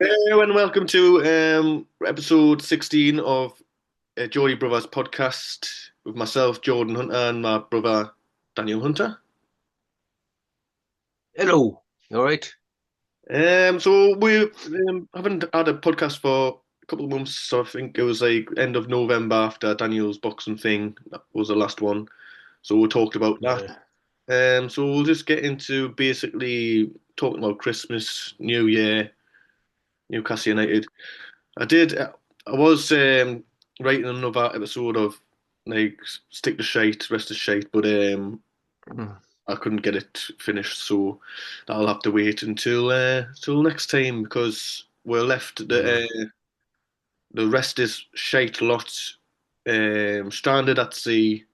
Hello and welcome to episode 16 of Geordie Brothers podcast with myself, Jordan Hunter, and my brother, Daniel Hunter. Hello, you all right? So we haven't had a podcast for a couple of months, so I think it was like end of November after Daniel's boxing thing. That was the last one. So we talked about that. Yeah. So we'll just get into basically talking about Christmas, New Year, Newcastle United. I did. I was writing another episode of like stick to shite, rest of shite, but Mm. I couldn't get it finished, so I'll have to wait until next time because we're left Mm. the rest is shite lot stranded at sea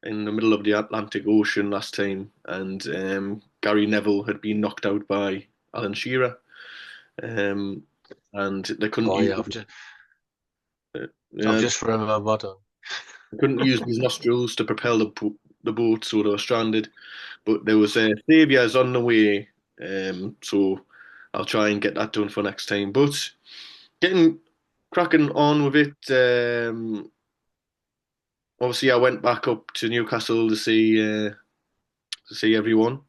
in the middle of the Atlantic Ocean last time, and Gary Neville had been knocked out by Alan Shearer, um, and they couldn't Oh use. yeah, I've Yeah, just remembered. couldn't use his nostrils to propel the boat, so they were stranded. But there was saviours on the way, so I'll try and get that done for next time. But getting cracking on with it. Obviously, I went back up to Newcastle to see everyone,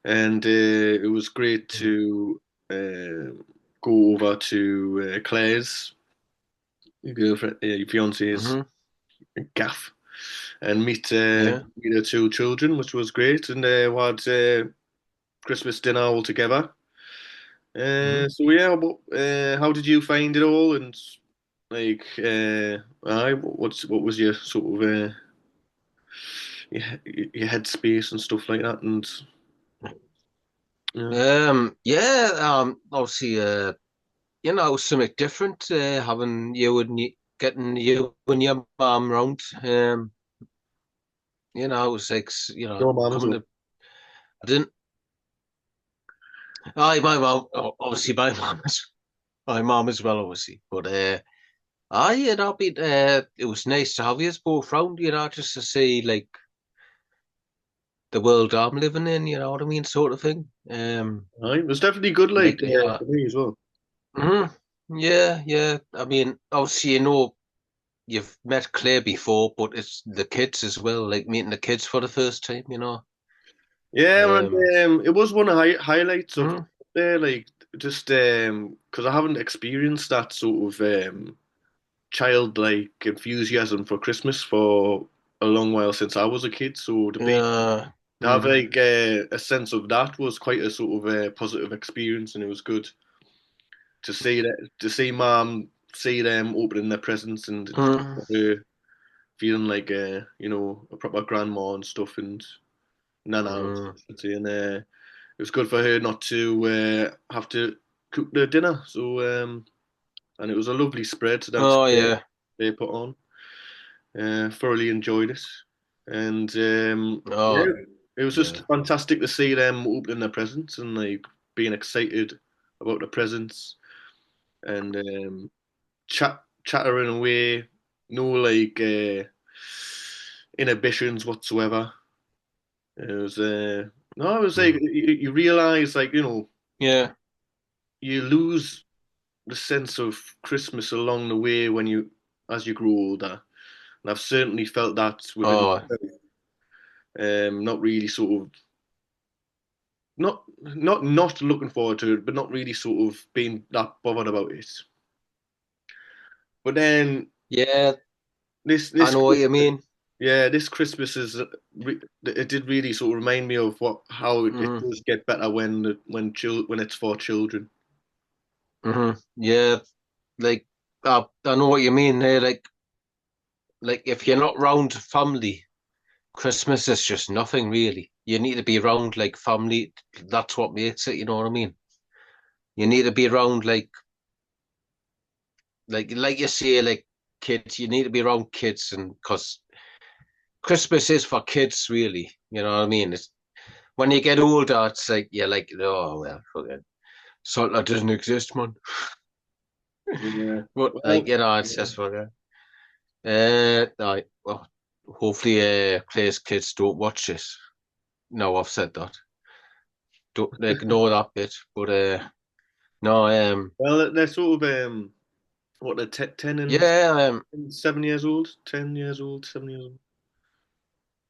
and it was great Mm. to go over to Claire's your girlfriend, your fiance's Mm-hmm. gaff and Yeah. meet her two children, which was great. And we had Christmas dinner all together. Mm-hmm. So yeah, how did you find it all? And like, what was your sort of your headspace and stuff like that? And yeah, Yeah. Obviously, something different. Having getting you and your mum round. It was like, your mum as coming well. to. I didn't. My mum. Obviously, my mum as well, obviously. But it was nice to have you both round. Just to see like the world I'm living in, you know what I mean, sort of thing. Aye, it was definitely good, like Like for me as well. mhm. Yeah, yeah. I mean, obviously, you've met Claire before, but it's the kids as well, like meeting the kids for the first time. Yeah, and Um, it was one of the highlights of mhm. there, like just because I haven't experienced that sort of childlike enthusiasm for Christmas for a long while since I was a kid. So Yeah. to have Mm, like a sense of that was quite a sort of a positive experience, and it was good to see that to see mom see them opening their presents and mm, her feeling like a proper grandma and stuff and nana, mm. and it was good for her not to have to cook the dinner. So and it was a lovely spread that Oh yeah. they put on. Thoroughly enjoyed it, and yeah, Oh it was just yeah. fantastic to see them opening their presents and like being excited about the presents and chattering away, no like inhibitions whatsoever. It was no, it was like Mm. you realize like Yeah. you lose the sense of Christmas along the way when you as you grow older, and I've certainly felt that within Oh myself. Not really sort of not looking forward to it, but not really sort of being that bothered about it. But then yeah. I this know what you mean. yeah, this Christmas it did really sort of remind me of what how it Hmm. does get better when it's for children. Hmm. Yeah. Like I know what you mean. Like if you're not round family. Christmas is just nothing really. You need to be around like family. That's what makes it. You know what I mean? You need to be around like you say, like kids. You need to be around kids, and because Christmas is for kids, really. You know what I mean? It's when you get older, it's like you're like, oh well, fucking Santa doesn't exist, man. Yeah. But like Well, it's just fucking. Well, hopefully, Claire's kids don't watch this. No, I've said that. Don't ignore that bit, but. No, Well, they're sort of what they're 10 and yeah, 7 years old, 10 years old, 7 years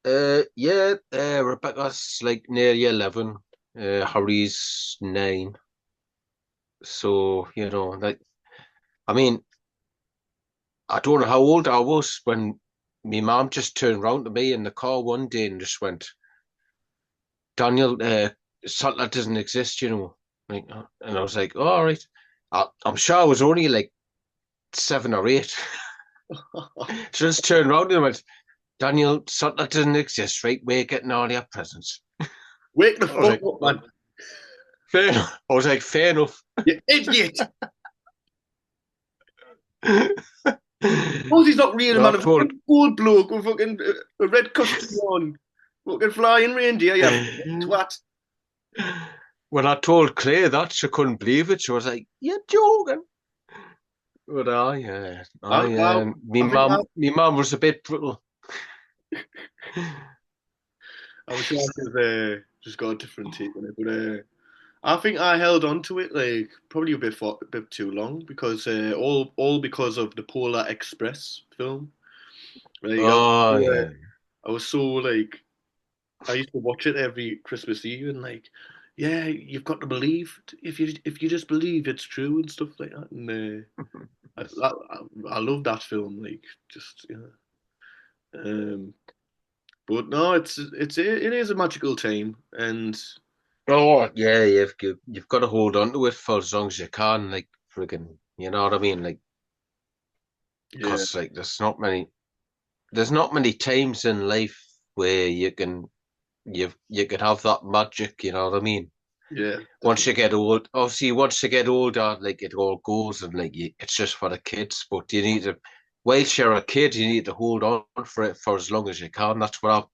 old. yeah, Rebecca's like nearly 11. Harry's 9. So, like, I mean, I don't know how old I was when my mom just turned round to me in the car one day and just went, Daniel, Santa doesn't exist. Like, and I was like, oh, all right. I'm sure I was only like 7 or 8. She just turned around and went, Daniel, Santa doesn't exist, right? We're getting all your presents. Wake the I was fuck like, up, oh, man! fair enough. I was like, fair enough. You idiot! Suppose he's not real, Well, I man. A told fucking old bloke with fucking a red costume on, fucking flying reindeer. You twat. when I told Claire that, she couldn't believe it. She was like, "You're joking." But I, I, me I think me mum was a bit brutal. I'm sure I've just got a different take on it, but I think I held on to it like probably a bit too long because all because of the Polar Express film. Like Oh yeah. I was so like I used to watch it every Christmas Eve and like yeah, you've got to believe if you just believe it's true and stuff like that. And I love that film. Like just Um, but no, it is a magical time, and Oh yeah, you've got to hold on to it for as long as you can, like friggin', you know what I mean? Like, yeah, cause like there's not many times in life where you can have that magic, you know what I mean? yeah, Once you definitely, get old, obviously, once you get older, like it all goes, and like it's just for the kids. But you need to, whilst you're a kid, you need to hold on for it for as long as you can. That's what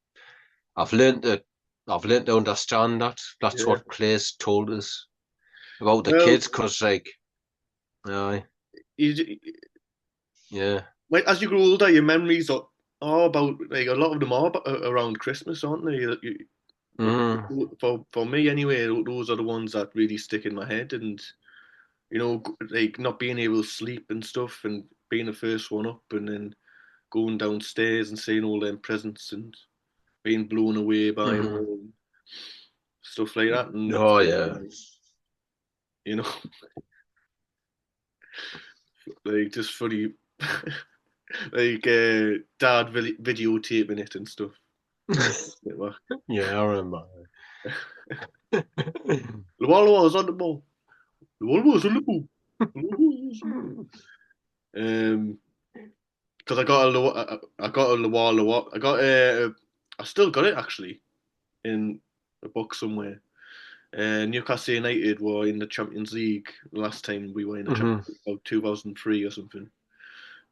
I've learned to, I've learned to understand that. That's yeah. what Claire's told us about the Well, kids, because like, aye, you, yeah, like as you grow older, your memories are about like a lot of them are around Christmas, aren't they? mm, For me anyway, those are the ones that really stick in my head, and like not being able to sleep and stuff, and being the first one up, and then going downstairs and seeing all them presents and being blown away by them mm-hmm. all, stuff like that, and Oh yeah. you know, like just funny, like dad videotaping it and stuff. It was, Yeah, I remember. the wall was on the ball. The wall was on the ball. The wall was on the ball. Because I got a Loire. I got I still got it actually in a book somewhere. Newcastle United were in the Champions League last time we were in the Hmm. Champions League, about 2003 or something.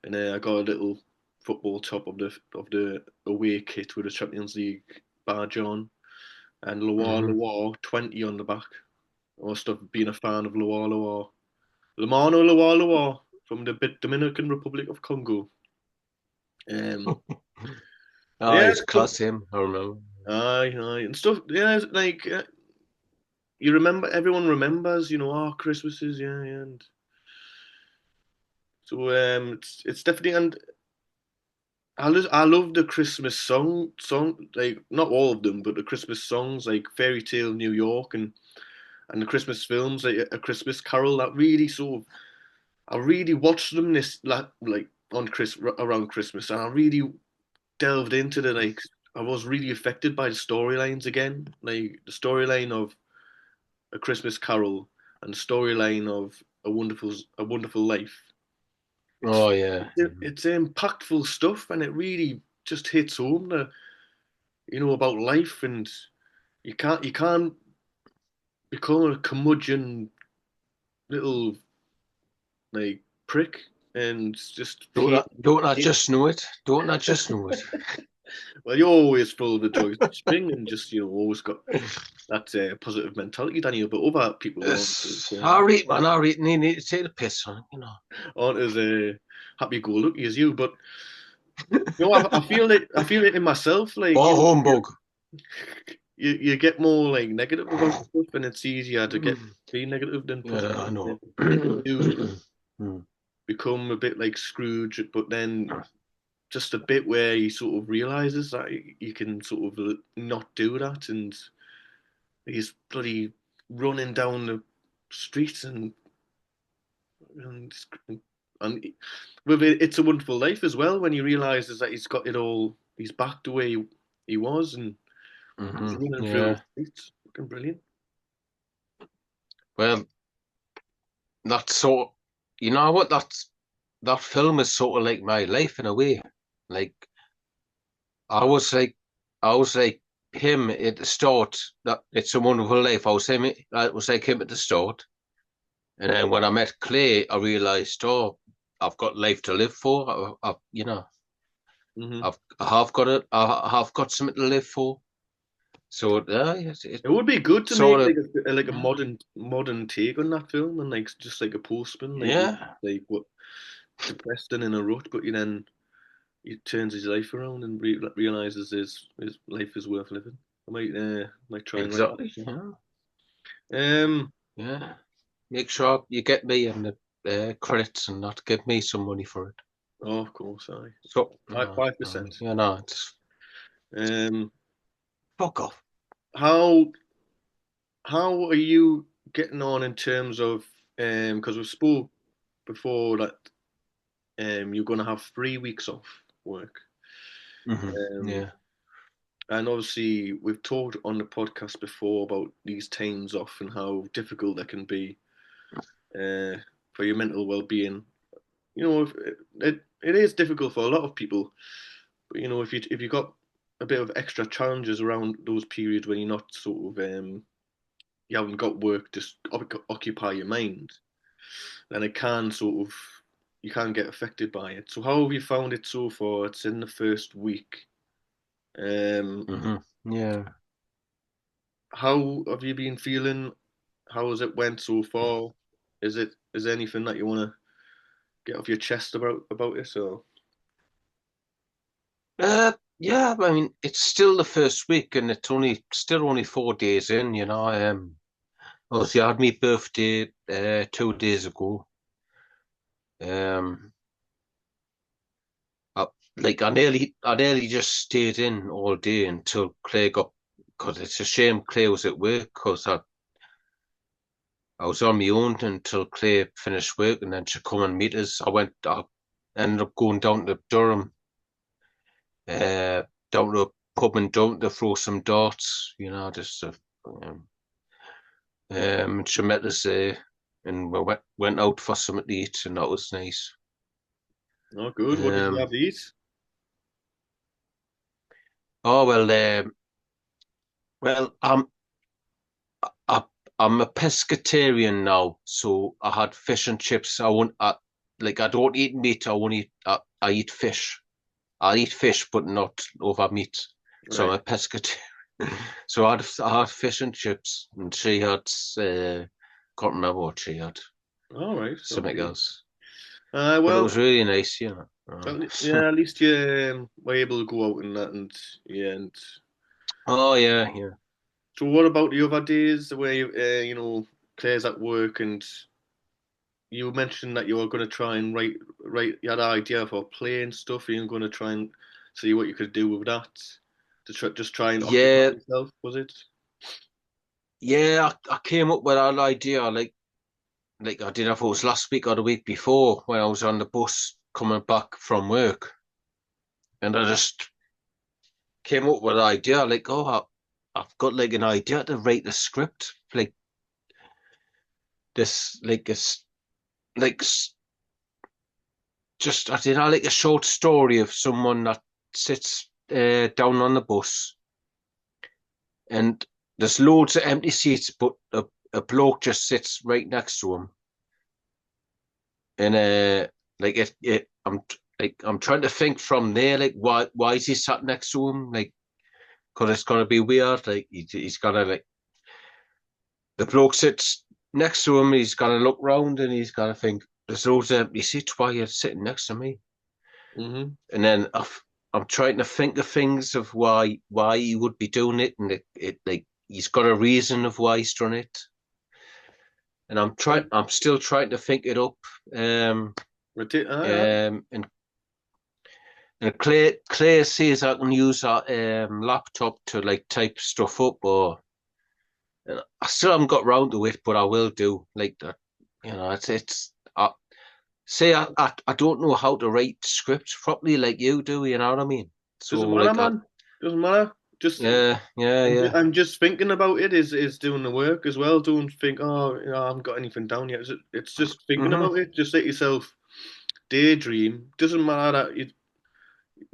And I got a little football top of the away kit with a Champions League badge on and Loire Hmm. Loire 20 on the back. I must have been a fan of Loire Loire. Lamano Loire Loire from the Dominican Republic of Congo. Um, Oh, yeah, he's class him. I remember. aye, and stuff. Yeah, it's like you remember. Everyone remembers, Christmases, yeah, and so it's definitely and I love the Christmas song like not all of them, but the Christmas songs like Fairy Tale New York and the Christmas films like A Christmas Carol that really sort of I really watched them this like on around Christmas and I really delved into the like I was really affected by the storylines again, like the storyline of A Christmas Carol and the storyline of A Wonderful Life. It's Oh yeah. it's impactful stuff and it really just hits home about life and you can't become a curmudgeon little like prick and just Don't hate. I, don't I just know it? Don't I just know it? Well, you're always full of the joys of spring and just always got that positive mentality, Daniel. But other people Yes. I read, man. I read. You need to take the piss on it. aren't as happy-go-lucky as you. But I feel it in myself. Like Oh, humbug. you get more like negative about stuff, and it's easier to get. be negative than Yeah, I positive. know. You Mm, become a bit like Scrooge, but then just a bit where he sort of realizes that he can sort of not do that, and he's bloody running down the streets and, and with it, It's a Wonderful Life as well, when he realizes that he's got it all, he's back the way he was, and he's running through the yeah. streets. Fucking brilliant. Well, that's sort. You know what? That film is sort of like my life in a way. Like I was like, I was like him at the start. That It's a Wonderful Life. I was like him at the start, and then when I met Clay, I realized, oh, I've got life to live for. Hmm. I have got it. I have got something to live for. So it It would be good to make sort of, like a yeah, modern take on that film, and like just like a postman, yeah, like what depressed and in a rut, but then he turns his life around and realizes his life is worth living. I might try and write exactly. that. Yeah, Um. yeah. Make sure you get me in the credits and not give me some money for it. Oh, of course, So, 5%. it's Um. fuck off. How how are you getting on in terms of because we spoke before that you're going to have 3 weeks off work. Um. Yeah. And obviously, we've talked on the podcast before about these times off and how difficult they can be uh, for your mental well-being. It is difficult for a lot of people, but if you got a bit of extra challenges around those periods when you're not sort of you haven't got work to occupy your mind, then it can sort of you can get affected by it. So how have you found it so far? It's in the first week. Um, Yeah. how have you been feeling? How has it went so far? Is there anything that you want to get off your chest about it? So Yeah, I mean, it's still the first week and it's only 4 days in, you know. Obviously I had my birthday 2 days ago. Um I, I nearly just stayed in all day until Clay got, because it's a shame Clay was at work, because I was on my own until Clay finished work and then she come and meet us. I ended up going down to Durham, uh, down to a pub and down to throw some darts, you know, just she met us there and we went out for something to eat and that was nice. oh, good. What did you Um, have to eat? oh well, I, I'm a pescatarian now, so I had fish and chips. I don't eat meat. I eat fish. I eat fish, but not over meat. So I'm Right. a pescatarian. So I had fish and chips, and she had can't remember what she had. All right. Something Okay. else, but it Well, was really nice, you know. yeah. At least you were able to go out and that, and yeah. And Oh yeah, yeah. so, what about the other days where Claire's at work, and you mentioned that you were going to try and write. You had an idea for playing stuff. And you were going to try and see what you could do with that to just try and occupy Yeah, yourself. Was it? yeah. I came up with that idea like I did. I thought it was last week or the week before when I was on the bus coming back from work, and I just came up with an idea like, oh, I've got like an idea to write a script like this, like it's like just I did like a short story of someone that sits down on the bus and there's loads of empty seats, but a bloke just sits right next to him, and like I'm trying to think from there, like why is he sat next to him, like because it's gonna be weird, like he's gonna like the bloke sits next to him, he's gonna look round and he's gonna think there's loads of empty seats, why you're sitting next to me, Hmm. and then I'm trying to think of things of why he would be doing it, and it like he's got a reason of why he's done it. and I'm still trying to think it up. Um, Aye, aye. um, and and Claire says I can use that laptop to like type stuff up, or and I still haven't got round to it, but I will do. Like that, it's. I don't know how to write scripts properly like you do. You know what I mean? So Doesn't matter, like, man. Doesn't matter. Just yeah, yeah, yeah. I'm just thinking about it is doing the work as well. Don't think, oh, I haven't got anything down yet. It's just thinking Mm-hmm. about it. Just let yourself daydream. Doesn't matter that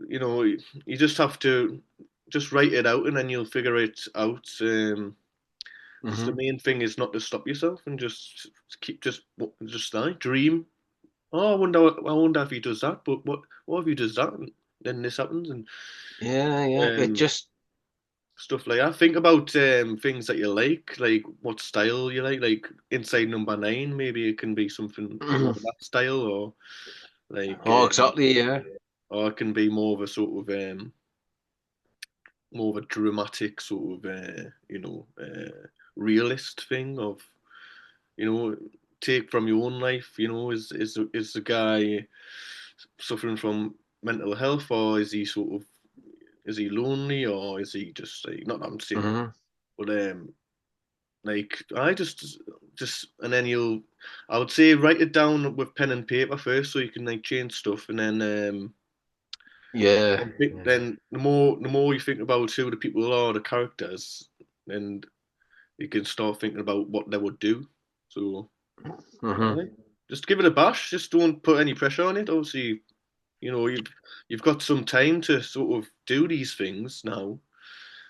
you just have to just write it out and then you'll figure it out. Just the Mm-hmm. main thing is not to stop yourself and keep just like dream. Oh, I wonder if he does that. But what if he does that and then this happens and Yeah, yeah. It um, just. stuff like that. Think about things that you like what style you like inside number nine. Maybe it can be something more of that style, or like, Oh, exactly. Yeah. or it can be more of a sort of more of a dramatic sort of realist thing of you know take from your own life. Is the guy suffering from mental health, or is he lonely, or is he just like not that I'm saying that, Mm-hmm. but like I just and then I would say write it down with pen and paper first so you can like change stuff and Yeah. Yeah. then the more you think about who the people are, the characters, then you can start thinking about what they would do. So Mm-hmm. aye. Just give it a bash. Just don't put any pressure on it. Obviously, you've got some time to sort of do these things now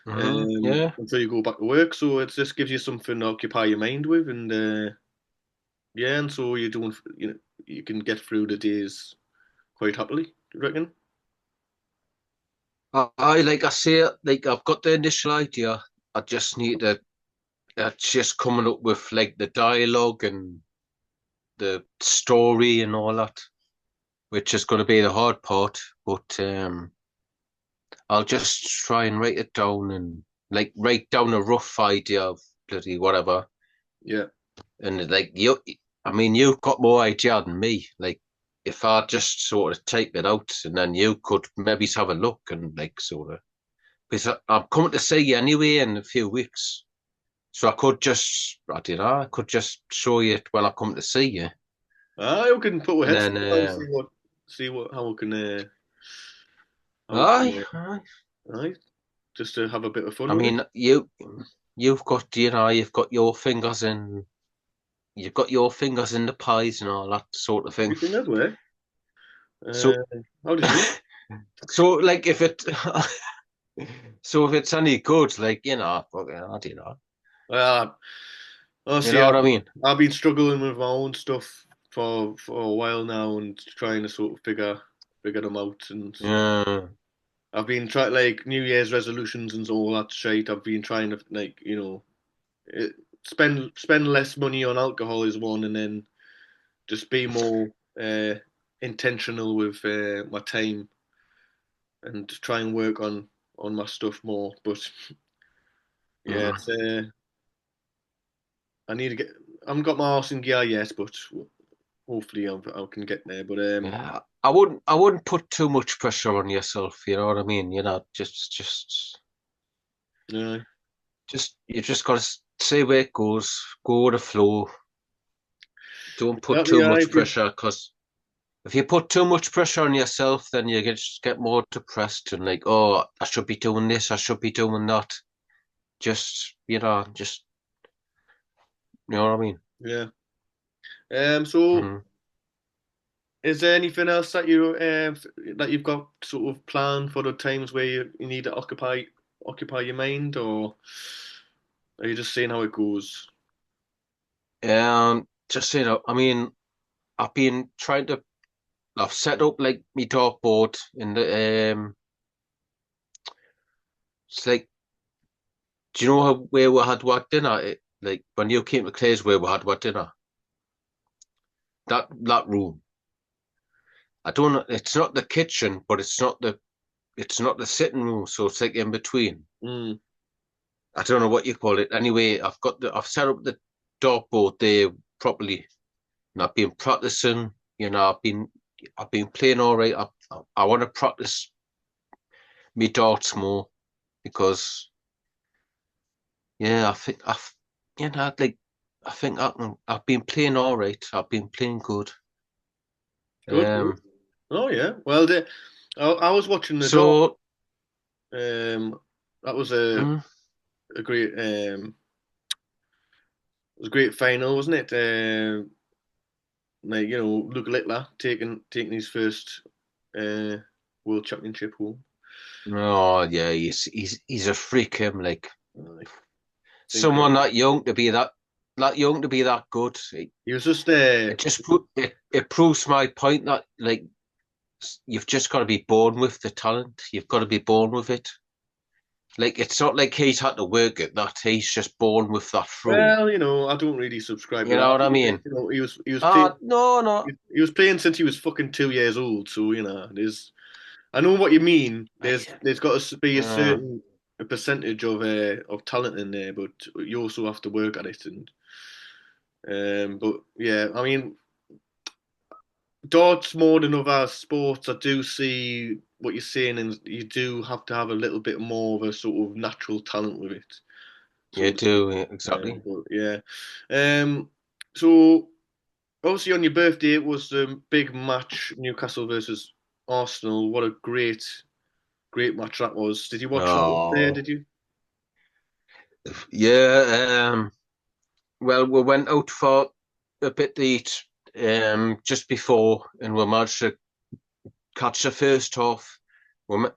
Mm-hmm. Yeah. until you go back to work. So it just gives you something to occupy your mind with, and yeah, and so you don't you can get through the days quite happily. Do you reckon? I like I say, like I've got the initial idea. I just need to. It's just coming up with like the dialogue and the story and all that, which is going to be the hard part. But I'll just try and write it down and like write down a rough idea of bloody whatever. Yeah. And like I mean, you've got more idea than me. Like if I just sort of type it out and then you could maybe have a look and like sort of, because I'm coming to see you anyway in a few weeks. So I don't know, I could just show you it when I come to see you. I can put our And heads then, together and see what how we aye, can aye. aye, just to have a bit of fun I with it. mean, you've got your fingers in, you've got your fingers in the pies and all that sort of thing. Everything that way. Uh, So, how do you mean? so like if it, so if it's any good, like, fucking, I don't know. Well, You honestly, know what I mean? I've been struggling with my own stuff for a while now and trying to sort of figure them out. And Yeah. I've been trying like New Year's resolutions and all that shit. I've been trying to like it, spend less money on alcohol is one, and then just be more uh, intentional with my time and try and work on my stuff more. But yeah, Mhm. I need to get. I haven't got my arse in gear yet, but hopefully I can get there. But Yeah. I wouldn't put too much pressure on yourself. You know what I mean? yeah, You just gotta see where it goes. Go with the flow. Don't put exactly. too Yeah, much pressure because if you put too much pressure on yourself, then just get more depressed and like, oh, I should be doing this, I should be doing that. Just you know what I mean? yeah. So Hmm. is there anything else that you've got sort of planned for the times where you need to occupy your mind, or are you just seeing how it goes? Just I mean, I've been trying to. I've set up like my dartboard in the It's like, do you know where we had what dinner? Like when you came to Clays, where we had what dinner? That room. I don't know. It's not the kitchen, but it's not the sitting room. So it's like in between. Mm, I don't know what you call it. Anyway, I've set up the dartboard there. properly. And I've been practicing. I've been playing all right. I want to practice me darts more because yeah, I think like I think I've been playing all right. I've been playing good. Good, good. Um, Oh yeah. Well, I was watching the dog. so That was mm, a great it was a great final, wasn't it? Like Luke Littler taking his first uh, world championship home. oh yeah, he's a freak. Him like Aye. It's someone incredible. that young to be that good. He was just It proves my point that like you've just got to be born with the talent. You've got to be born with it. Like it's not like he's had to work at that. He's just born with that through. well, I don't really subscribe to You know that. what I mean? He was playing No, no. he was playing since he was fucking 2 years old. So there's I know what you mean. There's got to be a Uh, certain percentage of talent in there, but you also have to work at it. And but yeah, I mean, darts more than other sports. I do see what you're saying, and you do have to have a little bit more of a sort of natural talent with it, so you to speak. do, yeah, exactly. But yeah, so obviously on your birthday it was the big match, Newcastle versus Arsenal. What a great match that was. Did you watch that up there? Oh, Did you? yeah. Well, we went out for a bit to eat just before, and we managed to catch the first half. We ma-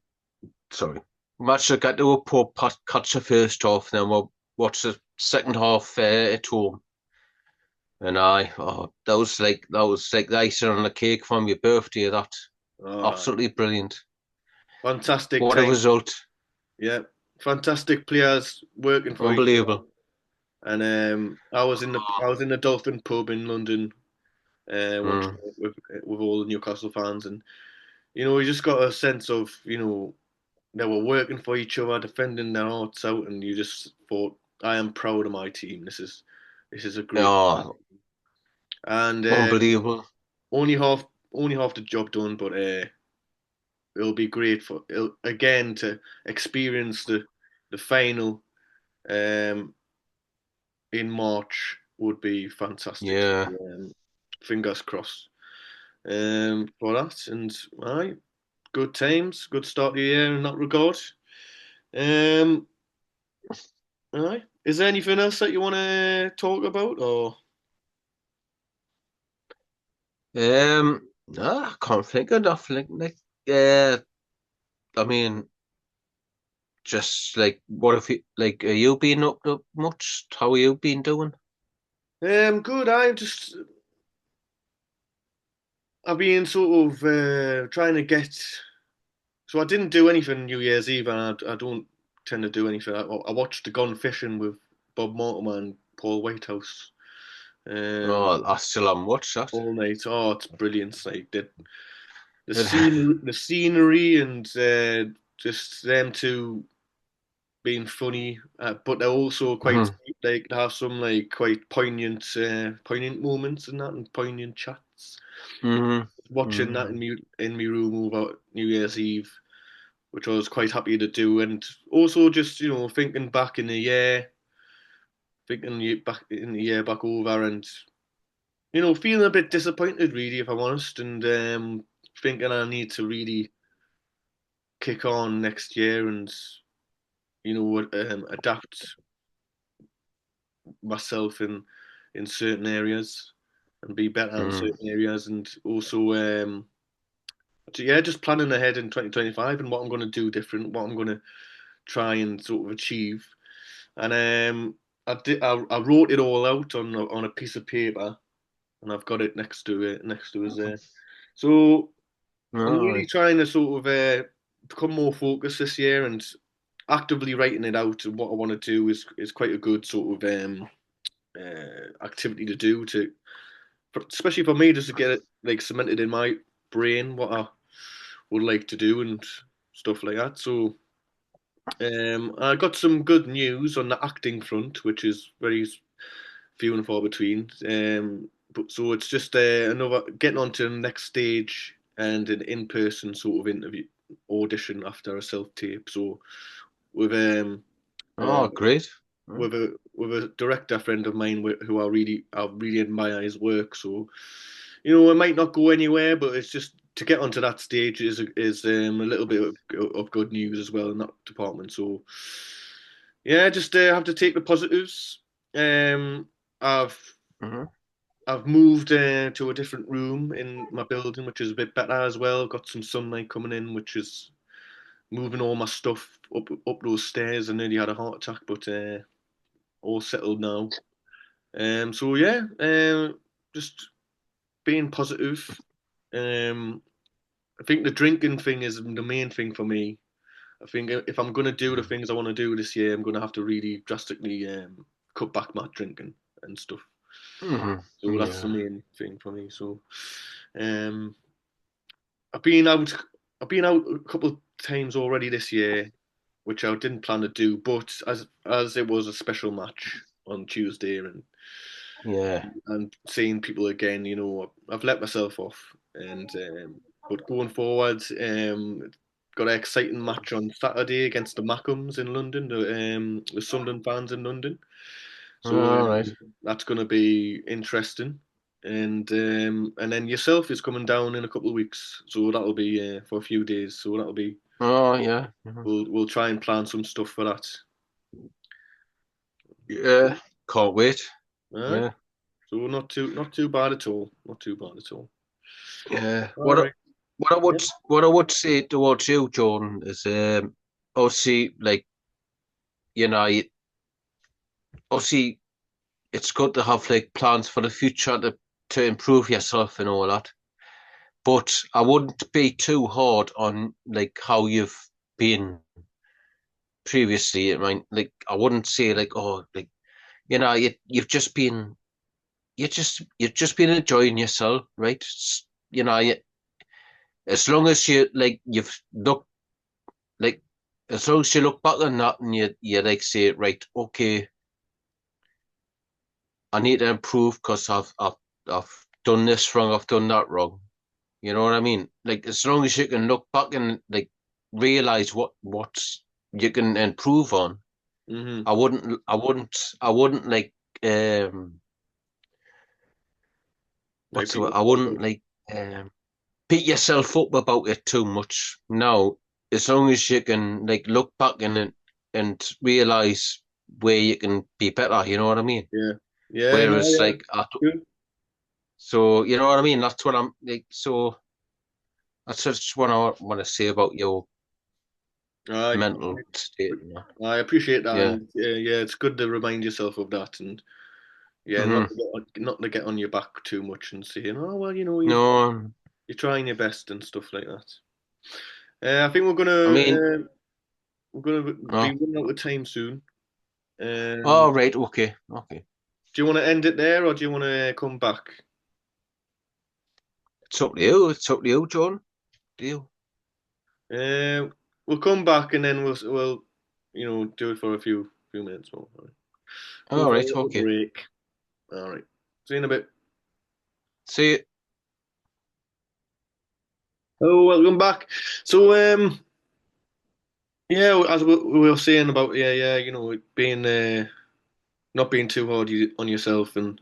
sorry, we managed to get to a pub, catch the first half, and then we'll watch the second half at home. And that was like the icing on the cake from your birthday. That Ah, absolutely brilliant. fantastic What a time. result! Yeah, fantastic players working for each other. Unbelievable. And I was in the Dolphin pub in London, watching Mm, it with all the Newcastle fans, and you just got a sense of they were working for each other, defending their hearts out, and you just thought, I am proud of my team. This is a great, oh, and unbelievable. only half the job done, but it'll be great again to experience the final um, in March would be fantastic. So, Yeah. fingers crossed for that. And aye, good times, good start of the year in that regard. Um, aye. Is there anything else that you want to talk about, or No, I can't think of nothing. Yeah, I mean, just like, what have you, like, are you been up to much? How are you been doing? good? I've been sort of trying to get. So I didn't do anything New Year's Eve, and I don't tend to do anything. I watched the Gone Fishing with Bob Mortimer and Paul Whitehouse um, Oh, I still haven't watched that. all night. Oh, it's brilliant! Like the scenery, and just them two being funny, but they're also quite Mhm, like they have some like quite poignant moments and that, and poignant chats. mhm, Watching that mhm, in my room about New Year's Eve, which I was quite happy to do, and also just thinking back in the year, back in the year back over, and feeling a bit disappointed really, if I'm honest, and thinking I need to really kick on next year and adapt myself in certain areas and be better in mhm, certain areas, and also yeah, just planning ahead in 2025 and what I'm going to do different, what I'm going to try and sort of achieve. And I wrote it all out on a piece of paper, and I've got it next to us there. So I'm Aye. really trying to sort of become more focused this year, and actively writing it out. And what I want to do is quite a good sort of activity to do especially for me, just to get it like cemented in my brain what I would like to do and stuff like that. So I got some good news on the acting front, which is very. few and far between. But so it's just another getting on to the next stage and an in-person sort of interview audition after a self-tape. So with uh, Oh, great. Mm. with a director friend of mine who I really admire his work. So it might not go anywhere, but it's just to get onto that stage is a little bit of good news as well in that department. So yeah, just have to take the positives. Um, I've Mhm. I've moved to a different room in my building, which is a bit better as well. Got some sunlight coming in, which is moving all my stuff up those stairs. I nearly had a heart attack, but all settled now. So yeah, just being positive. Um, I think the drinking thing is the main thing for me. I think if I'm going to do the things I want to do this year, I'm going to have to really drastically cut back my drinking and stuff. Mhm. So that's the Yeah. main thing for me. So um, I've been out. I've been out a couple of times already this year, which I didn't plan to do. But as it was a special match on Tuesday, Yeah. and seeing people again, I've let myself off. And but going forward, got an exciting match on Saturday against the Mackhams in London, the Sunderland fans in London. So All right. that's going to be interesting. And then yourself is coming down in a couple of weeks, so that'll be for a few days. So that'll be Oh, yeah. Mhm. we'll try and plan some stuff for that. Yeah. Can't wait. All right. Yeah. So not too bad at all. Not too bad at all. Yeah. All right. Yeah. What I would say towards you, Jordan, is obviously like you know, obviously it's good to have like plans for the future to improve yourself and all that. But I wouldn't be too hard on like how you've been previously. I mean, like I wouldn't say like oh like you've just been you've just been enjoying yourself, right? As long as you like you've looked like as long as you look back on that and you like say right, okay, I need to improve because I've done this wrong, I've done that wrong. You know what I mean? Like as long as you can look back and like realize what you can improve on, Hmm. I wouldn't like Like what's the beat word? I yourself wouldn't up. like beat yourself up about it too much. Now, as long as you can like look back and realize where you can be better, you know what I mean? Yeah. Yeah. No. Whereas Yeah. like Good. so you know what I mean? That's what I'm like so that's just what I want to say about your Aye. mental state, you know. I appreciate that, Yeah. and yeah, it's good to remind yourself of that, and yeah, not Hmm. to get on your back too much and saying, oh well, No, you're trying your best and stuff like that. I think I mean, we're gonna be oh, running out of time soon. oh, Um, right, okay, okay. do you want to end it there, or do you want to come back? It's up to you. It's up to you, John. Do you? Uh, we'll come back and then we'll do it for a few minutes more. All right. Go All for a right, little okay. break. All right. See you in a bit. See you. Oh, welcome back. So, yeah, as we were saying about yeah, being not being too hard on yourself and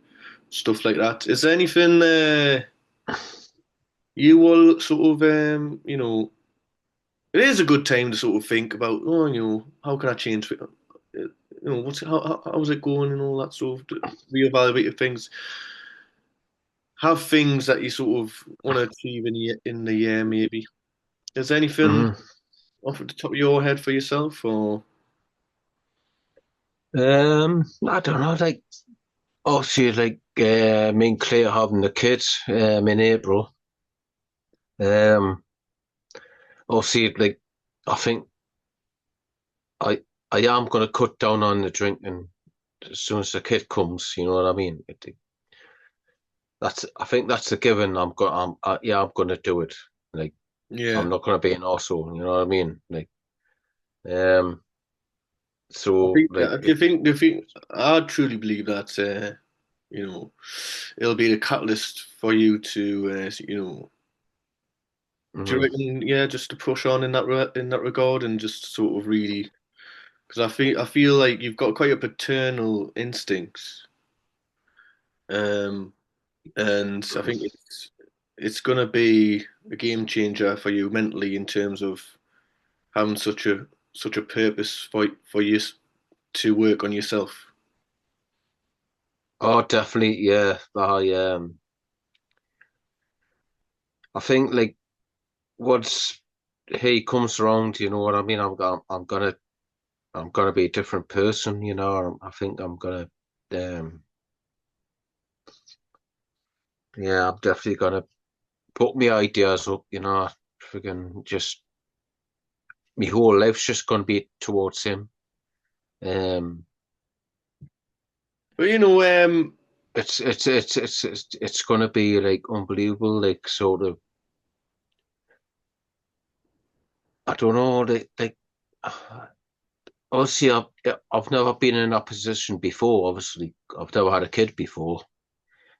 stuff like that. Is there anything you will sort of it is a good time to sort of think about, oh, how can I change it? How's it going and all that sort of reevaluate things. Have things that you sort of want to achieve in the year maybe. Is there anything Mhm. off the top of your head for yourself or? I don't know. Like, obviously, like me and Claire having the kids in April. Um, obviously, like I think I I am going to cut down on the drinking as soon as the kid comes. You know what I mean? I think that's a given. Yeah, I'm going to do it. Like, Yeah. I'm not going to be an arsehole. You know what I mean? Like, um, I so think like do you think I truly believe that. you know, it'll be the catalyst for you to, do you Hmm. reckon, yeah, just to push on in in that regard and just sort of really, because I feel like you've got quite a paternal instincts, um, and I think it's gonna be a game changer for you mentally in terms of having such a purpose for you to work on yourself. Oh, definitely, yeah. I think like once he comes around, you know what I mean. I'm gonna be a different person, you know. I think I'm gonna, um, yeah, I'm definitely gonna put my ideas up, you know. Freaking just my whole life's just gonna be towards him. Um, But it's gonna be like unbelievable, like sort of. I don't know, like obviously I've never been in that position before. Obviously, I've never had a kid before.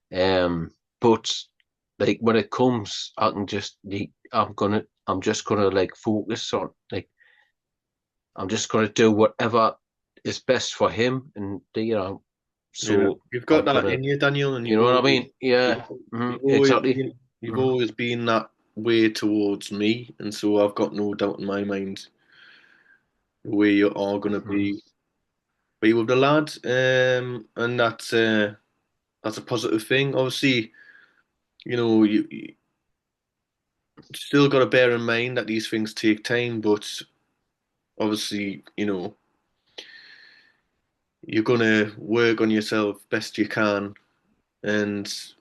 But like when it comes, I can just I'm just gonna like focus on like I'm just gonna do whatever is best for him, and you know, yeah, so you've got I'm that gonna, in you, Daniel, and you know what I mean? you've, Yeah, you've always exactly. been you've Hmm. always been that way towards me, and so I've got no doubt in my mind where you are going to Hmm. be with the lad, and that's a positive thing. Obviously, you still got to bear in mind that these things take time, but obviously, you're going to work on yourself best you can, and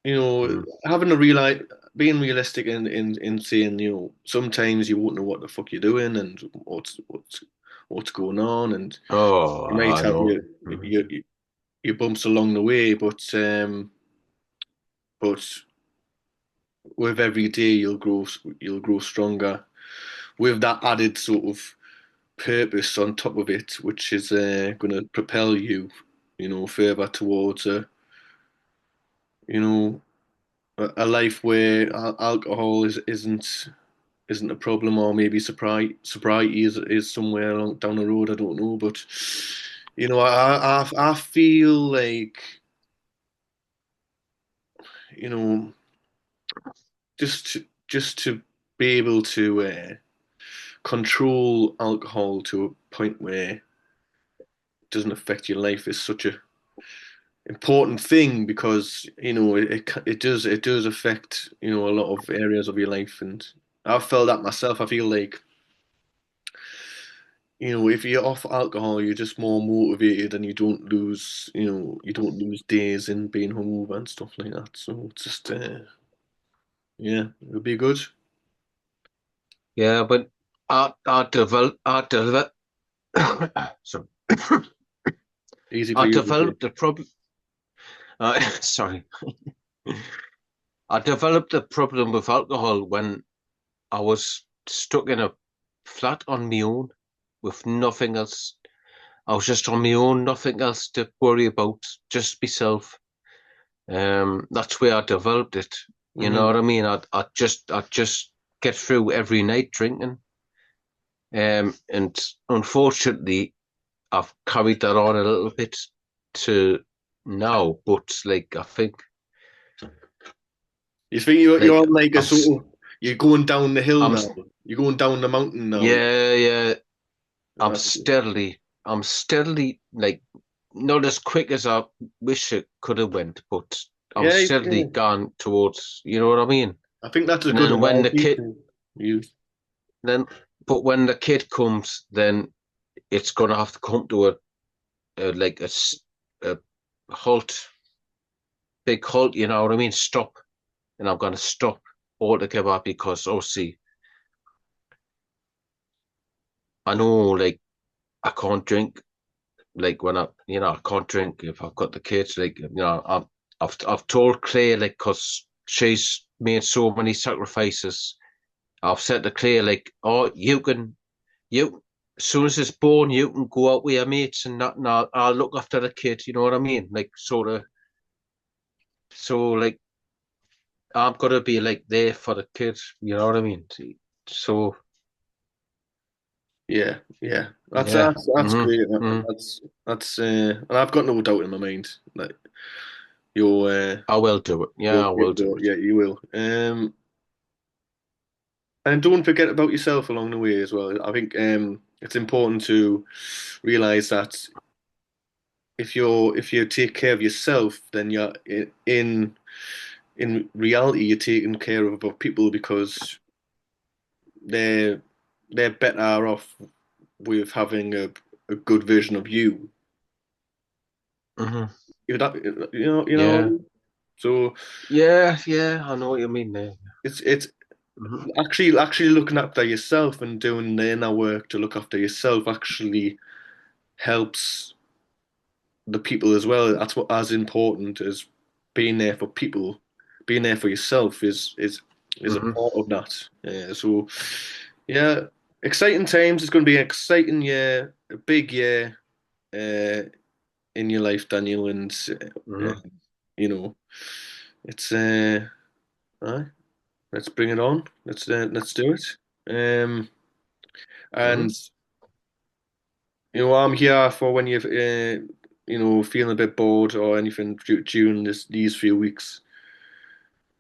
Hmm. having a real being realistic in saying, sometimes you won't know what the fuck you're doing and what's going on, and Oh, you might I have know. Hmm. your bumps along the way, but with every day you'll grow stronger with that added sort of purpose on top of it, which is going to propel you, further towards you know, a life where alcohol isn't a problem, or maybe sobriety is somewhere along down the road. I don't know, but I feel like you know just to be able to control alcohol to a point where it doesn't affect your life is such a important thing, because it does affect a lot of areas of your life, and I've felt that myself. I feel like if you're off alcohol, you're just more motivated, and you don't lose days in being hungover and stuff like that. So it's just, yeah, it would be good. Yeah, but I develop, so Easy for I you to say. developed the problem. Sorry, I developed a problem with alcohol when I was stuck in a flat on my own with nothing else. I was just on my own, nothing else to worry about, just myself. That's where I developed it. You know Hmm. what I mean? I'd just get through every night drinking. And unfortunately, I've carried that on a little bit to now, but like I think You think you're like on like a I'm sort of you're going down the hill I'm now. You're going down the mountain now. yeah, yeah, Uh, I'm steadily like not as quick as I wish it could have went, but I'm yeah, steadily yeah. gone towards, you know what I mean? I think that's a And good then when the analogy kid to use. then but when the kid comes, then it's gonna have to come to a like a halt, big halt, you know what I mean? Stop. And I'm gonna stop altogether because obviously I know like I can't drink like when I can't drink if I've got the kids. Like I've told Claire like because she's made so many sacrifices. I've said to Claire like, oh, you can you. as soon as it's born, you can go out with your mates and that, and I'll look after the kid. You know what I mean? Like sort of. So like I'm gonna be like there for the kid. You know what I mean? So Yeah, yeah. That's yeah. that's great. Mm. And I've got no doubt in my mind that you're I will do it. you'll Yeah, I be able will to do do it. it. Yeah, you will. And don't forget about yourself along the way as well. I think it's important to realize that if you take care of yourself, then you're in reality you're taking care of other people because they're they're better off with having a good version of you. Hmm. You know. Yeah. So Yeah, yeah. I know what you mean there. it's Hmm. actually looking after yourself and doing the inner work to look after yourself actually helps the people as well. That's what as important as being there for people. Being there for yourself is a Hmm. part of that. So yeah, exciting times. It's going to be an exciting year, a big year uh, in your life, Daniel. And Hmm. you know, it's aye, let's bring it on. Let's do it. Um, Hmm. and I'm here for when you're feeling a bit bored or anything during these few weeks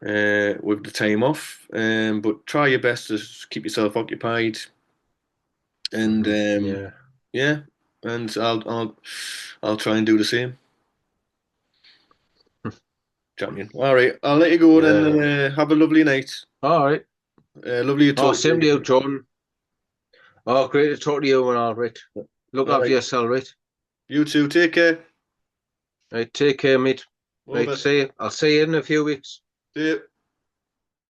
with the time off. But try your best to keep yourself occupied, and Yeah. yeah, and I'll try and do the same, champion. All right, I'll let you go then. Yeah. Have a lovely night. All right. Lovely to Oh, talk to same to you, you. Jordan. Oh, great to talk to you and all right. Look All after right, yourself, right? you too. Take care. Right, take care, mate. All the Right, best. see you. I'll see you in a few weeks. See you.